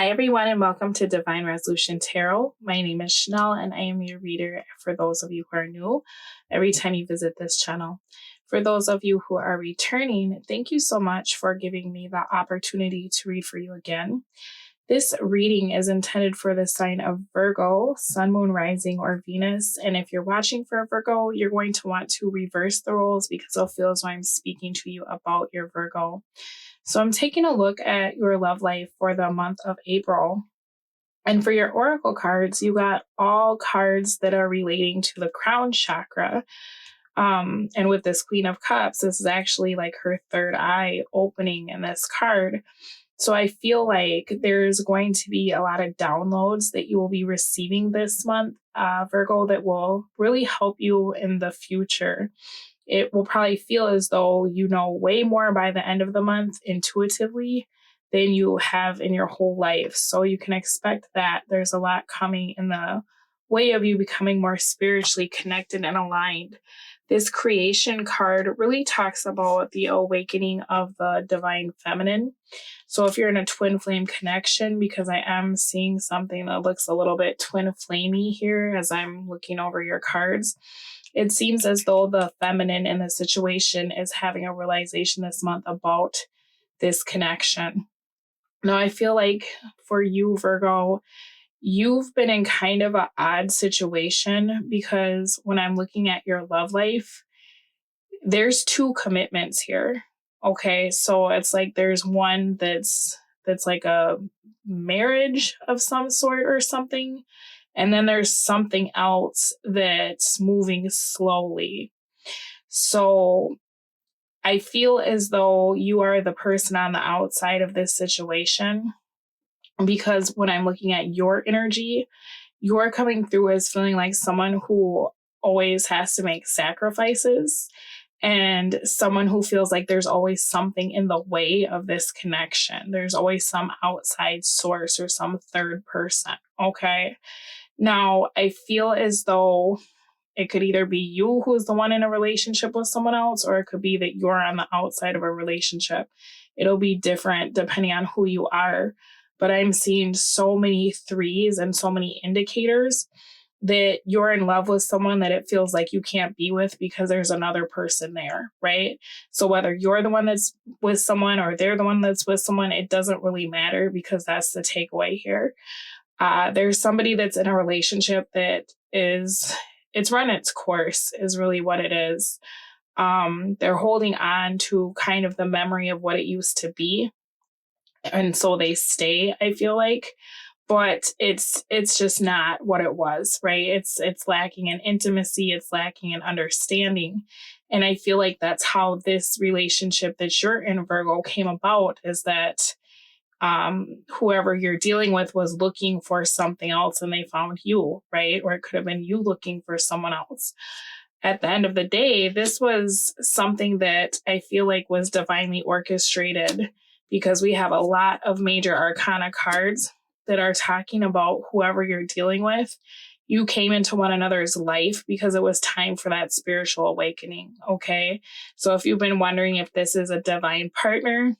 Hi, everyone, and welcome to Divine Resolution Tarot. My name is Chanel, and I am your reader for those of you who are new every time you visit this channel. For those of you who are returning, thank you so much for giving me the opportunity to read for you again. This reading is intended for the sign of Virgo, Sun, Moon, Rising, or Venus. And if you're watching for Virgo, you're going to want to reverse the roles because it'll feel as though I'm speaking to you about your Virgo. So I'm taking a look at your love life for the month of April. And for your oracle cards, you got all cards that are relating to the crown chakra. And with this Queen of Cups, this is actually like her third eye opening in this card. So I feel like there's going to be a lot of downloads that you will be receiving this month, Virgo, that will really help you in the future. It will probably feel as though you know way more by the end of the month intuitively than you have in your whole life. So you can expect that there's a lot coming in the way of you becoming more spiritually connected and aligned. This creation card really talks about the awakening of the divine feminine. So if you're in a twin flame connection, because I am seeing something that looks a little bit twin flamey here as I'm looking over your cards, it seems as though the feminine in the situation is having a realization this month about this connection. Now, I feel like for you, Virgo, you've been in kind of an odd situation because when I'm looking at your love life, there's two commitments here. Okay, so it's like there's one that's like a marriage of some sort or something. And then there's something else that's moving slowly. So I feel as though you are the person on the outside of this situation because when I'm looking at your energy, you're coming through as feeling like someone who always has to make sacrifices and someone who feels like there's always something in the way of this connection. There's always some outside source or some third person. Okay. Now, I feel as though it could either be you who's the one in a relationship with someone else, or it could be that you're on the outside of a relationship. It'll be different depending on who you are. But I'm seeing so many threes and so many indicators that you're in love with someone that it feels like you can't be with because there's another person there, right? So whether you're the one that's with someone or they're the one that's with someone, it doesn't really matter because that's the takeaway here. There's somebody that's in a relationship that it's run its course is really what it is. They're holding on to kind of the memory of what it used to be. And so they stay, I feel like, but it's just not what it was, right? It's lacking in intimacy. It's lacking in understanding. And I feel like that's how this relationship that you're in, Virgo, came about, is that whoever you're dealing with was looking for something else and they found you, right? Or it could have been you looking for someone else. At the end of the day, this was something that I feel like was divinely orchestrated because we have a lot of major arcana cards that are talking about whoever you're dealing with. You came into one another's life because it was time for that spiritual awakening, okay? So if you've been wondering if this is a divine partner,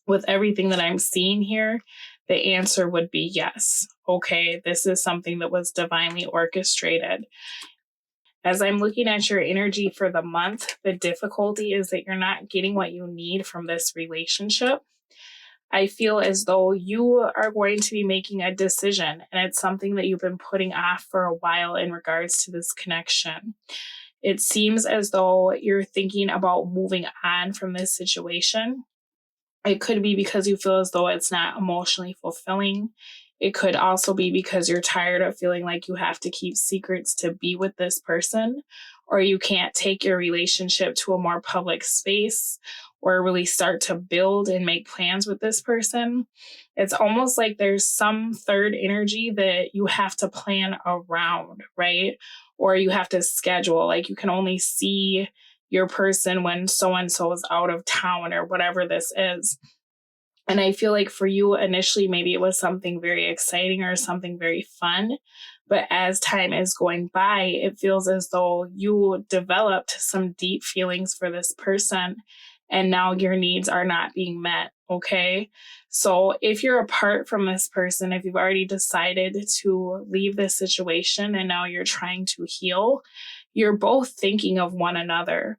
with everything that I'm seeing here, the answer would be yes. Okay, this is something that was divinely orchestrated. As I'm looking at your energy for the month, the difficulty is that you're not getting what you need from this relationship. I feel as though you are going to be making a decision, and it's something that you've been putting off for a while in regards to this connection. It seems as though you're thinking about moving on from this situation. It could be because you feel as though it's not emotionally fulfilling. It could also be because you're tired of feeling like you have to keep secrets to be with this person, or you can't take your relationship to a more public space or really start to build and make plans with this person. It's almost like there's some third energy that you have to plan around, right? Or you have to schedule, like you can only see your person when so-and-so is out of town or whatever this is. And I feel like for you initially, maybe it was something very exciting or something very fun. But as time is going by, it feels as though you developed some deep feelings for this person. and now your needs are not being met. Okay. So if you're apart from this person, if you've already decided to leave this situation and now you're trying to heal, you're both thinking of one another.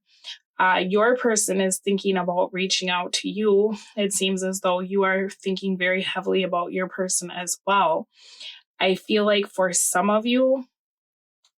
Your person is thinking about reaching out to you. It seems as though you are thinking very heavily about your person as well. I feel like for some of you,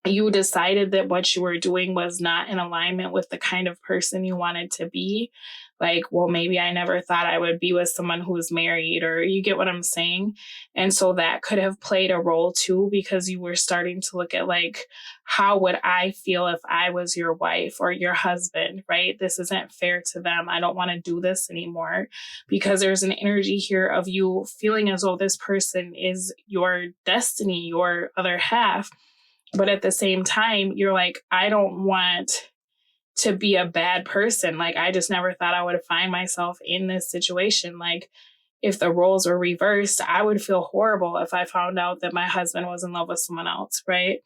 you decided that what you were doing was not in alignment with the kind of person you wanted to be. Like, well, maybe I never thought I would be with someone who's married, or you get what I'm saying? And so that could have played a role too, because you were starting to look at like, how would I feel if I was your wife or your husband, right? This isn't fair to them. I don't want to do this anymore, because there's an energy here of you feeling as though this person is your destiny, your other half. But at the same time, you're like, I don't want to be a bad person. Like, I just never thought I would find myself in this situation. Like, if the roles were reversed, I would feel horrible if I found out that my husband was in love with someone else, right?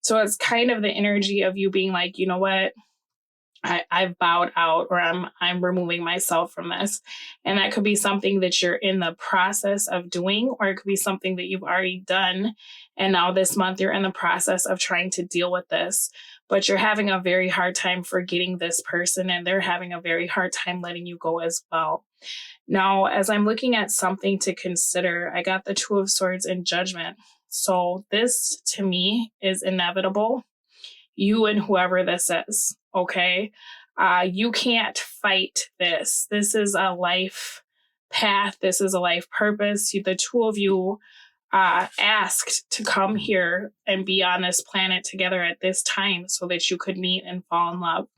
So it's kind of the energy of you being like, you know what? I've bowed out, or I'm removing myself from this. And that could be something that you're in the process of doing, or it could be something that you've already done. And now this month you're in the process of trying to deal with this, but you're having a very hard time forgetting this person, and they're having a very hard time letting you go as well. Now, as I'm looking at something to consider, I got the Two of Swords and Judgment. So this to me is inevitable. You and whoever this is, okay? You can't fight this. This is a life path. This is a life purpose. The two of you asked to come here and be on this planet together at this time so that you could meet and fall in love.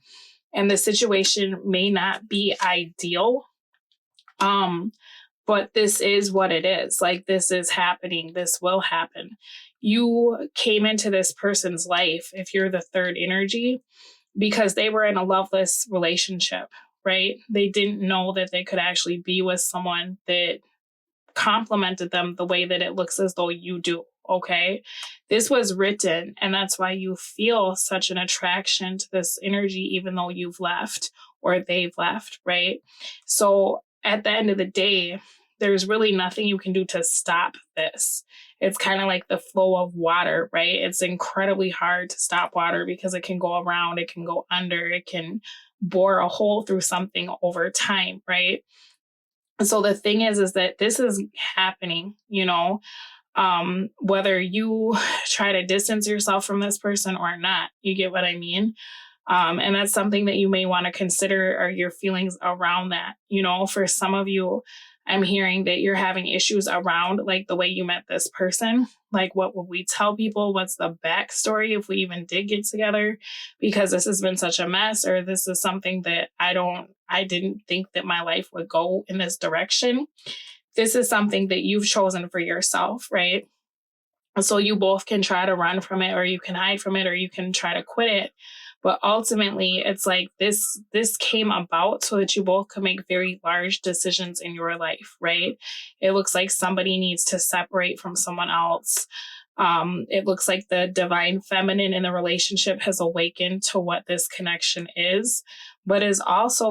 And the situation may not be ideal, but this is what it is. Like, this is happening. This will happen. You came into this person's life, if you're the third energy, because they were in a loveless relationship, right? They didn't know that they could actually be with someone that complimented them the way that it looks as though you do, okay? This was written, and that's why you feel such an attraction to this energy, even though you've left or they've left, right? So at the end of the day, there's really nothing you can do to stop this. It's kind of like the flow of water, right? It's incredibly hard to stop water because it can go around, it can go under, it can bore a hole through something over time, right? So the thing is that this is happening, whether you try to distance yourself from this person or not, you get what I mean? And that's something that you may want to consider, are your feelings around that. For some of you, I'm hearing that you're having issues around like the way you met this person. Like, what would we tell people? What's the backstory if we even did get together? Because this has been such a mess, or this is something that I didn't think that my life would go in this direction. This is something that you've chosen for yourself, right? So you both can try to run from it, or you can hide from it, or you can try to quit it. But ultimately, it's like this came about so that you both could make very large decisions in your life, right? It looks like somebody needs to separate from someone else. It looks like the divine feminine in the relationship has awakened to what this connection is, but is also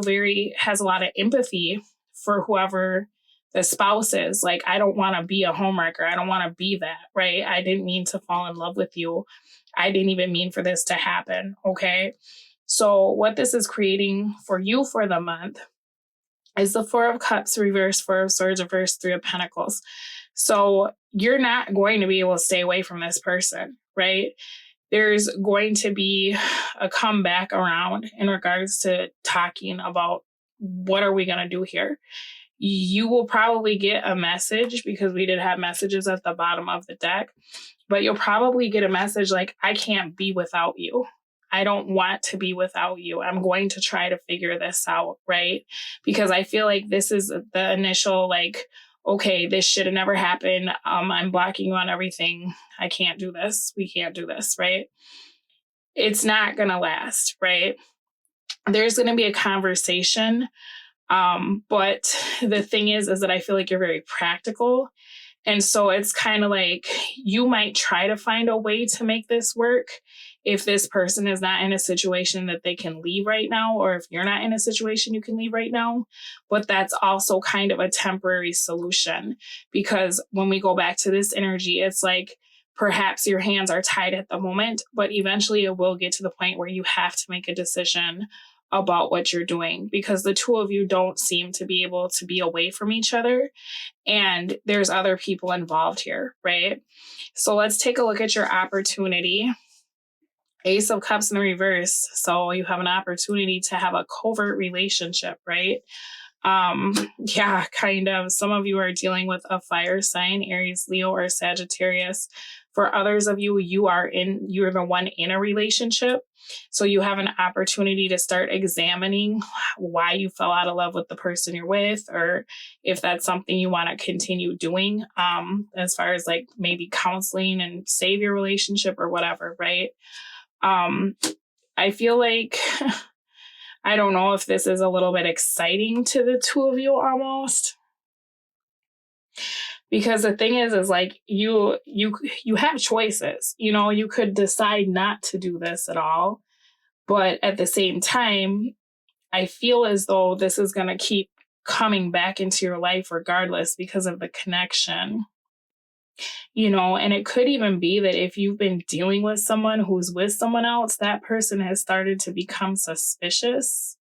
has a lot of empathy for whoever the spouse is. Like, I don't want to be a homewrecker. I don't want to be that, right? I didn't mean to fall in love with you. I didn't even mean for this to happen, okay? So what this is creating for you for the month is the Four of Cups reverse, Four of Swords reverse, Three of Pentacles. So you're not going to be able to stay away from this person, right? There's going to be a comeback around in regards to talking about what are we going to do here. You will probably get a message, because we did have messages at the bottom of the deck, but you'll probably get a message like, I can't be without you. I don't want to be without you. I'm going to try to figure this out, right? Because I feel like this is the initial like, okay, this should have never happened. I'm blocking you on everything. I can't do this. We can't do this, right? It's not going to last, right? There's going to be a conversation. But the thing is that I feel like you're very practical. And so it's kind of like you might try to find a way to make this work if this person is not in a situation that they can leave right now, or if you're not in a situation you can leave right now. But that's also kind of a temporary solution, because when we go back to this energy, it's like perhaps your hands are tied at the moment, but eventually it will get to the point where you have to make a decision about what you're doing, because the two of you don't seem to be able to be away from each other. And there's other people involved here, right? So let's take a look at your opportunity. Ace of Cups in the reverse. So you have an opportunity to have a covert relationship, right? Yeah, kind of. Some of you are dealing with a fire sign, Aries, Leo, or Sagittarius. For others of you, you're the one in a relationship. So you have an opportunity to start examining why you fell out of love with the person you're with, or if that's something you want to continue doing, as far as like maybe counseling and save your relationship or whatever, right? I feel like I don't know if this is a little bit exciting to the two of you almost. Because the thing is like you have choices. You know, you could decide not to do this at all. But at the same time, I feel as though this is going to keep coming back into your life regardless, because of the connection. You know, and it could even be that if you've been dealing with someone who's with someone else, that person has started to become suspicious.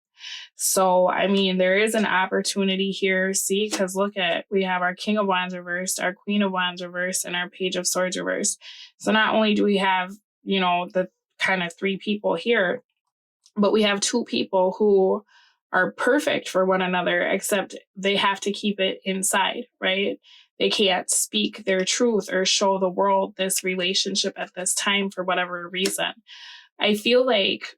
So, I mean, there is an opportunity here. See, because we have our King of Wands reversed, our Queen of Wands reversed, and our Page of Swords reversed. So not only do we have, you know, the kind of three people here, but we have two people who are perfect for one another, except they have to keep it inside, right? They can't speak their truth or show the world this relationship at this time for whatever reason. I feel like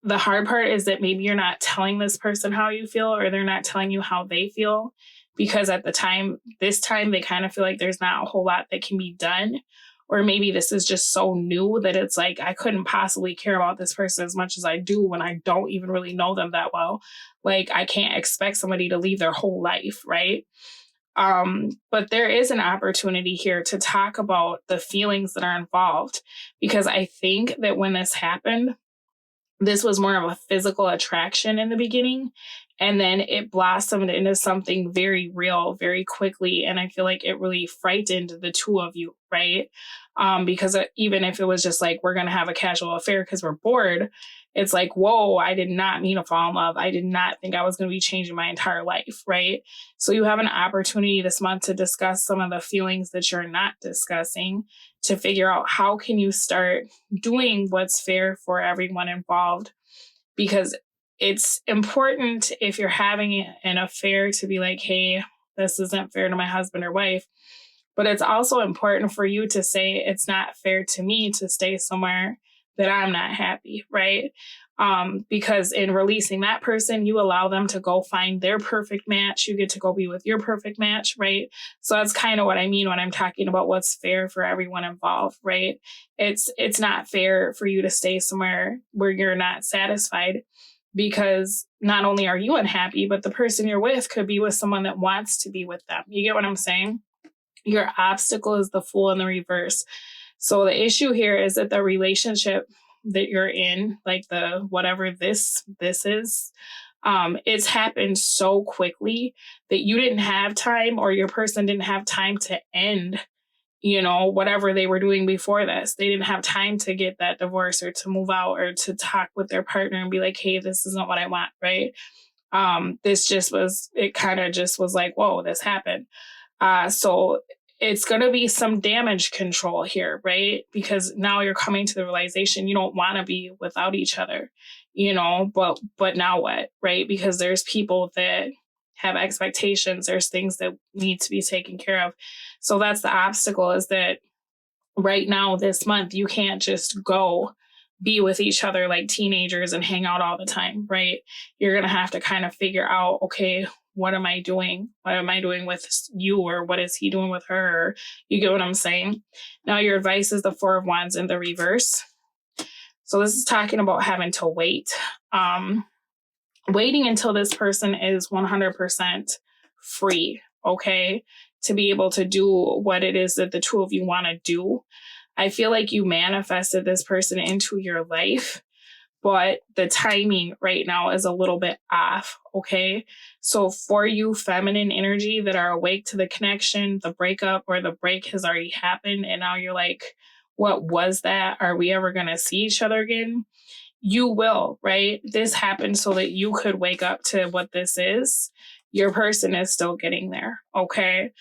the hard part is that maybe you're not telling this person how you feel, or they're not telling you how they feel, because at this time, they kind of feel like there's not a whole lot that can be done. Or maybe this is just so new that it's like, I couldn't possibly care about this person as much as I do when I don't even really know them that well. Like, I can't expect somebody to leave their whole life, right? But there is an opportunity here to talk about the feelings that are involved, because I think that when this happened, this was more of a physical attraction in the beginning, and then it blossomed into something very real very quickly. And I feel like it really frightened the two of you, right? Because even if it was just like, we're going to have a casual affair because we're bored, it's like, whoa, I did not mean to fall in love. I did not think I was going to be changing my entire life, right? So you have an opportunity this month to discuss some of the feelings that you're not discussing, to figure out how can you start doing what's fair for everyone involved. Because it's important, if you're having an affair, to be like, hey, this isn't fair to my husband or wife. But it's also important for you to say, it's not fair to me to stay somewhere that I'm not happy, right? Because in releasing that person, you allow them to go find their perfect match. You get to go be with your perfect match, right? So that's kind of what I mean when I'm talking about what's fair for everyone involved, right? It's not fair for you to stay somewhere where you're not satisfied, because not only are you unhappy, but the person you're with could be with someone that wants to be with them. You get what I'm saying? Your obstacle is the Fool in the reverse. So the issue here is that the relationship that you're in, like the whatever this is, it's happened so quickly that you didn't have time, or your person didn't have time to end, you know, whatever they were doing before this. They didn't have time to get that divorce, or to move out, or to talk with their partner and be like, hey, this isn't what I want, right? It kind of just was like, whoa, this happened. So it's going to be some damage control here, right? Because now you're coming to the realization you don't want to be without each other, you know, but now what, right? Because there's people that have expectations. There's things that need to be taken care of. So that's the obstacle, is that right now, this month, you can't just go be with each other like teenagers and hang out all the time, right? You're going to have to kind of figure out, okay, what am I doing? What am I doing with you? Or what is he doing with her? You get what I'm saying? Now, your advice is the Four of Wands in the reverse. So this is talking about having to wait. Waiting until this person is 100% free, okay? To be able to do what it is that the two of you want to do. I feel like you manifested this person into your life, but the timing right now is a little bit off, okay? So for you feminine energy that are awake to the connection, the breakup or the break has already happened, and now you're like, what was that? Are we ever going to see each other again? You will, right? This happened so that you could wake up to what this is. Your person is still getting there, okay?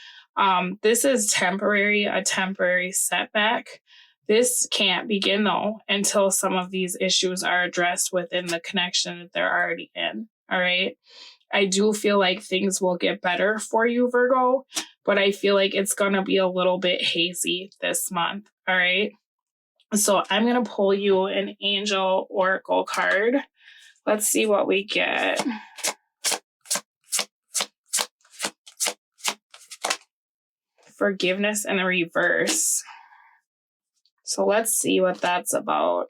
This is temporary, a temporary setback. This can't begin though until some of these issues are addressed within the connection that they're already in, all right? I do feel like things will get better for you, Virgo, but I feel like it's going to be a little bit hazy this month, all right? So I'm going to pull you an angel oracle card. Let's see what we get. Forgiveness in the reverse. So let's see what that's about.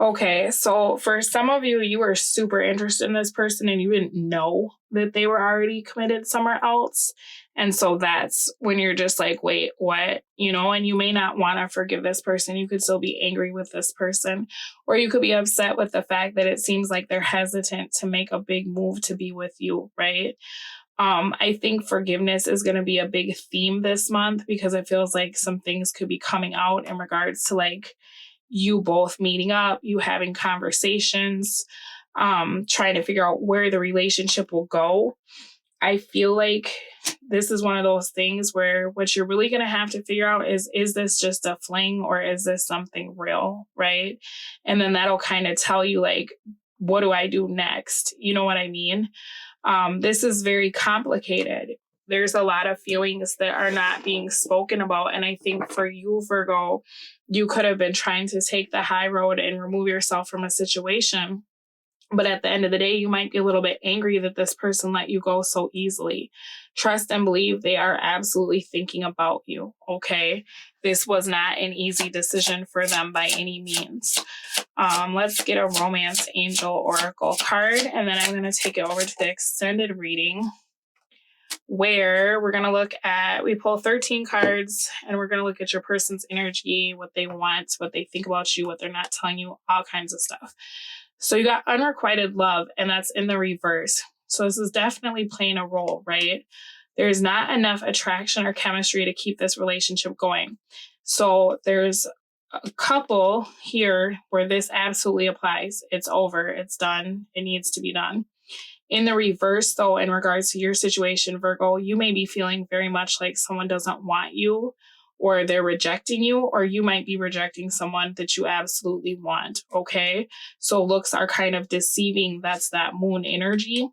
Okay, so for some of you, you were super interested in this person and you didn't know that they were already committed somewhere else. And so that's when you're just like, wait, what? You know, and you may not want to forgive this person. You could still be angry with this person, or you could be upset with the fact that it seems like they're hesitant to make a big move to be with you, right? I think forgiveness is going to be a big theme this month because it feels like some things could be coming out in regards to like you both meeting up, you having conversations, trying to figure out where the relationship will go. I feel like this is one of those things where what you're really going to have to figure out is this just a fling or is this something real, right? And then that'll kind of tell you like, what do I do next? You know what I mean? This is very complicated. There's a lot of feelings that are not being spoken about. And I think for you, Virgo, you could have been trying to take the high road and remove yourself from a situation. But at the end of the day, you might be a little bit angry that this person let you go so easily. Trust and believe they are absolutely thinking about you, okay? This was not an easy decision for them by any means. Let's get a romance angel oracle card, and then I'm going to take it over to the extended reading where we're going to look at, we pull 13 cards and we're going to look at your person's energy, what they want, what they think about you, what they're not telling you, all kinds of stuff. So you got unrequited love, and that's in the reverse. So this is definitely playing a role, right? There's not enough attraction or chemistry to keep this relationship going. So there's a couple here where this absolutely applies. It's over. It's done. It needs to be done. In the reverse, though, in regards to your situation, Virgo, you may be feeling very much like someone doesn't want you, or they're rejecting you, or you might be rejecting someone that you absolutely want, okay? So looks are kind of deceiving. That's that moon energy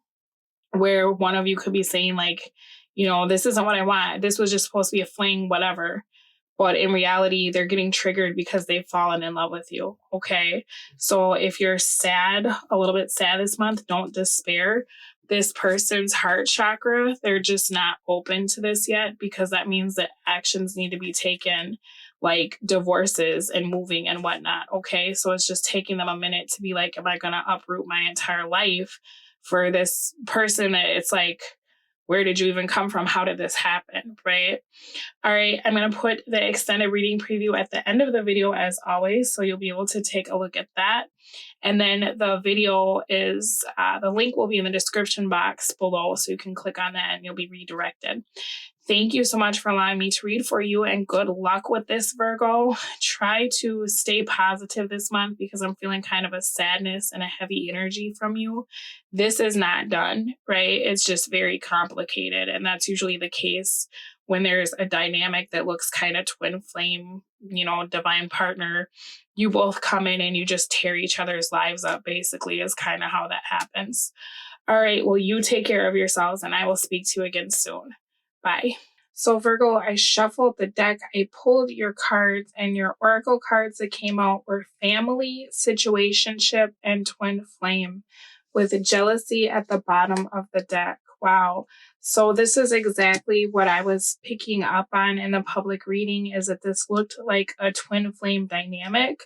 where one of you could be saying like, you know, this isn't what I want. This was just supposed to be a fling, whatever. But in reality, they're getting triggered because they've fallen in love with you, okay? So if you're sad, a little bit sad this month, don't despair. This person's heart chakra, they're just not open to this yet because that means that actions need to be taken, like divorces and moving and whatnot, okay? So it's just taking them a minute to be like, am I going to uproot my entire life for this person that it's like, where did you even come from? How did this happen, right? All right, I'm going to put the extended reading preview at the end of the video as always, so you'll be able to take a look at that. And then the video is, the link will be in the description box below, so you can click on that and you'll be redirected. Thank you so much for allowing me to read for you, and good luck with this, Virgo. Try to stay positive this month because I'm feeling kind of a sadness and a heavy energy from you. This is not done, right? It's just very complicated, and that's usually the case when there's a dynamic that looks kind of twin flame, you know, divine partner. You both come in and you just tear each other's lives up, basically, is kind of how that happens. All right, well, you take care of yourselves, and I will speak to you again soon. Bye. So Virgo, I shuffled the deck. I pulled your cards, and your oracle cards that came out were family, situationship, and twin flame, with jealousy at the bottom of the deck. Wow. So this is exactly what I was picking up on in the public reading, is that this looked like a twin flame dynamic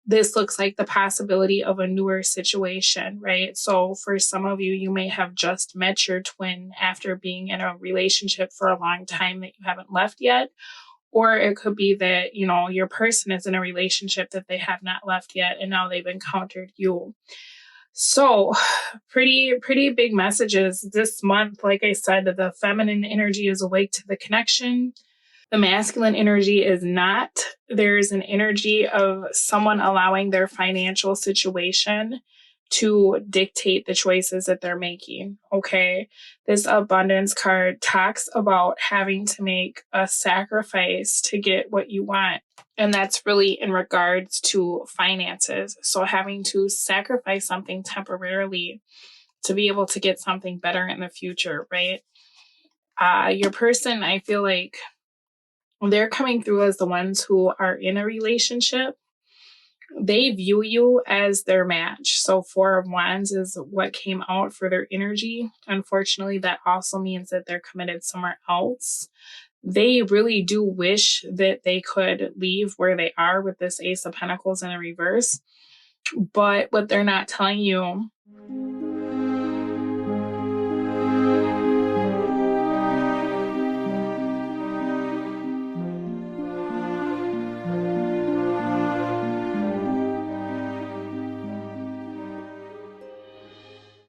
this looks like the possibility of a newer situation, right? So for some of you, you may have just met your twin after being in a relationship for a long time that you haven't left yet. Or it could be that, your person is in a relationship that they have not left yet and now they've encountered you. So pretty big messages this month. Like I said, the feminine energy is awake to the connection. The masculine energy is not. There's an energy of someone allowing their financial situation to dictate the choices that they're making. Okay. This abundance card talks about having to make a sacrifice to get what you want. And that's really in regards to finances. So having to sacrifice something temporarily to be able to get something better in the future, right? Your person, I feel like they're coming through as the ones who are in a relationship. They view you as their match. So 4 of Wands is what came out for their energy. Unfortunately, that also means that they're committed somewhere else. They really do wish that they could leave where they are with this Ace of Pentacles in a reverse. But what they're not telling you